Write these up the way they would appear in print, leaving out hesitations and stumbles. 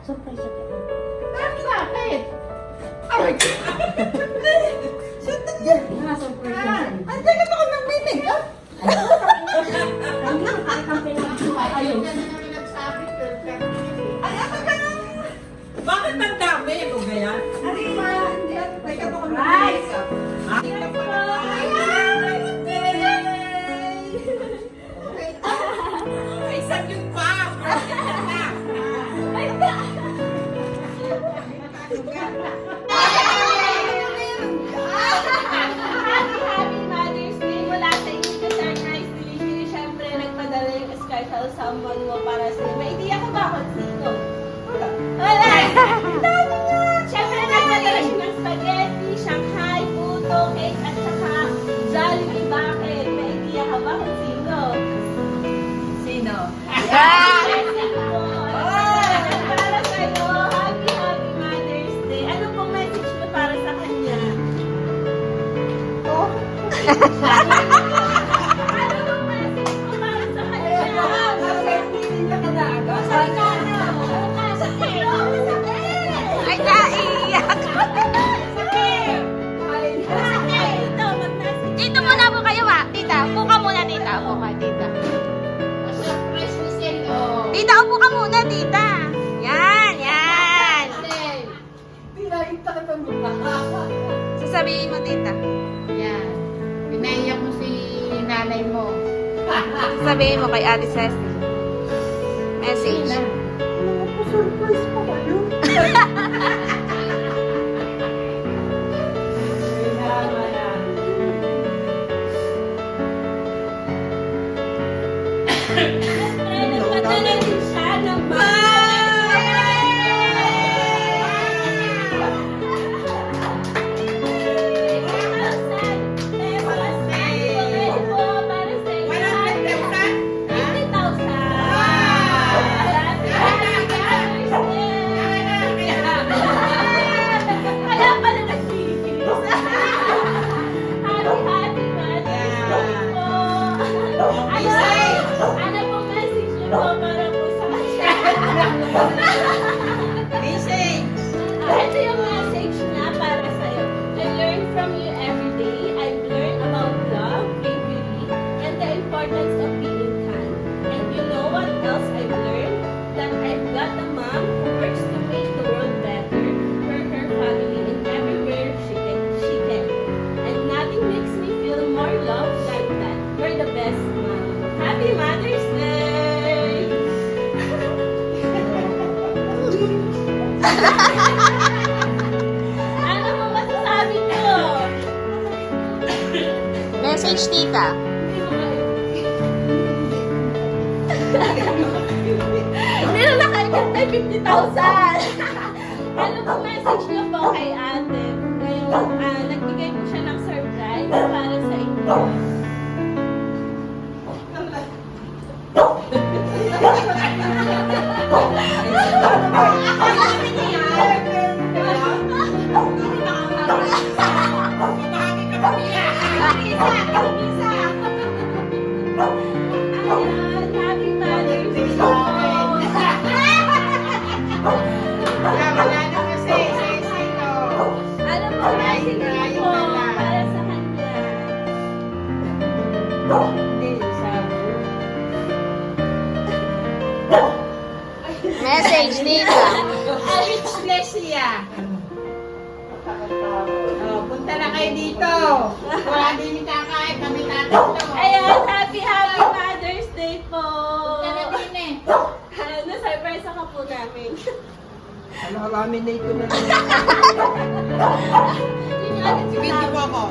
Surprise siya. Bakit? Ay! Yan, surprise siya. Ang tagal ako nang may make-up. Ayun. Ay, ano ganun? Bakit ang dami? Ano ba yan? Ano ba? Make-up ako ng make-up. Make-up pa lang. Ay, saan yung pa? Happy Mother's Day mula sa inyo ka Sir Nice Delicious. Siyempre, nagpadala yung special someone mo para sa'yo. May idea ka ba kung sino? Wala! Dami niya! Siyempre, nagpadala siya ng spaghetti, Shanghai, puto, cake, at saka Jollibee Bucket. May idea ka ba kung sino? Sino? Para sa'yo, happy Mother's Day. Ano pong message mo para sa kanya? Ano pong message mo para sa kanya? Ay, naiiyak. Dito muna po kayo, tita. Upo ka muna, tita. Upo ka, tita. Tita, upo ka muna, tita. Yan, yan. Pinakita ka ng mukha. Sasabihin mo, tita. Yan. Pinaiyak mo si nanay mo. Sasabihin mo kay Ate Ceci. Message. Surprise pa kayo. Nagpadala din siya ng Kaya pala nagbibilis. Happy Mother's Day po. Ano pong message niyo po para po sa kanya? Message. Ito yung message niya para sa'yo. I learn from you every day. I've learned about love, bravery, and the importance of being kind. And you know what else I've learned? That I've got a mom who works to make the world better for her family and everywhere she can. And nothing makes me feel more loved like that. You're the best mom. Happy Mother's Day! Ano mo masasabi ko? Message, tita. Hindi na nakaikot na 50,000. Ano po message niyo po kay ate? Ngayong nagbigay po siya ng surprise para sa inyo. Ayan, happy Mother's Day po. Ano po message niyo po para sa kanya? Message, tita. Speechless siya. Oh, punta na kayo dito. Wala din kakain, kami tatlo. Ayan, happy Mother's Day po. Punta na din eh. Na-surprise ako po namin. Ano, alamin na ito na. Yun yung agad Video mo ako.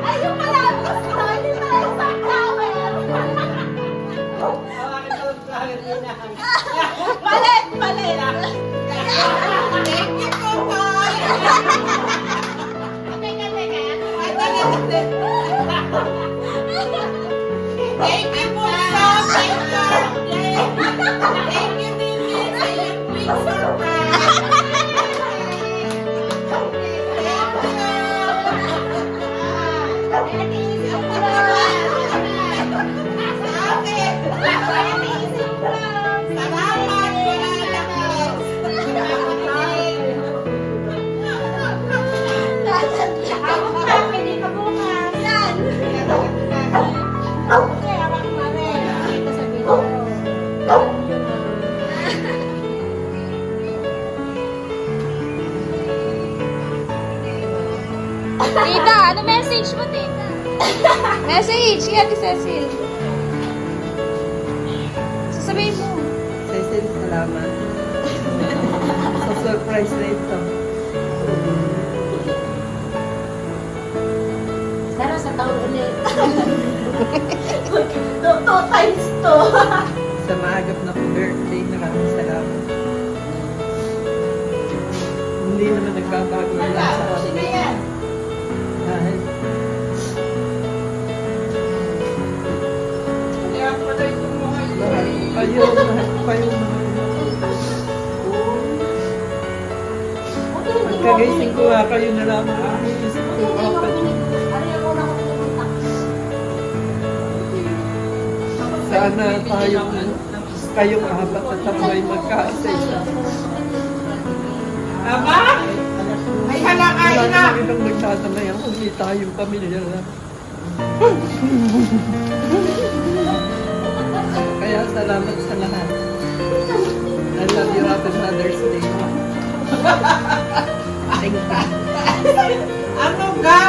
Ayun pala, gusto. Hindi pala isang flower. Palit, palit. Thank you po, Paul. Teka, teka. Thank you po, Paul. Thank you, Mimi, sa iyong quick surprise. Thank you. Tita, ano message mo, tita? Message, kaya ti Cecil. Sasabihin mo. Cecil, salamat. Sa surprise na ito. Pero sa taon ulit. 2 times 2. Sa maagap na birthday, maraming salamat. Hindi naman nagbabago lang sa akin. Dahil mahal ko kayo, mahal ko kayo, mahal ko. Pagkagising ko nga kayo na lang ang iisip ko apat. Sana kayong apat at tambay magkaisa-isa. Aba? Ay, hala, kain Wala na. naman ibang nagtatamayan kundi tayong pamilya lang. Kaya salamat sa lahat. I love you. Happy Mother's Day. Thank you. Ano ga?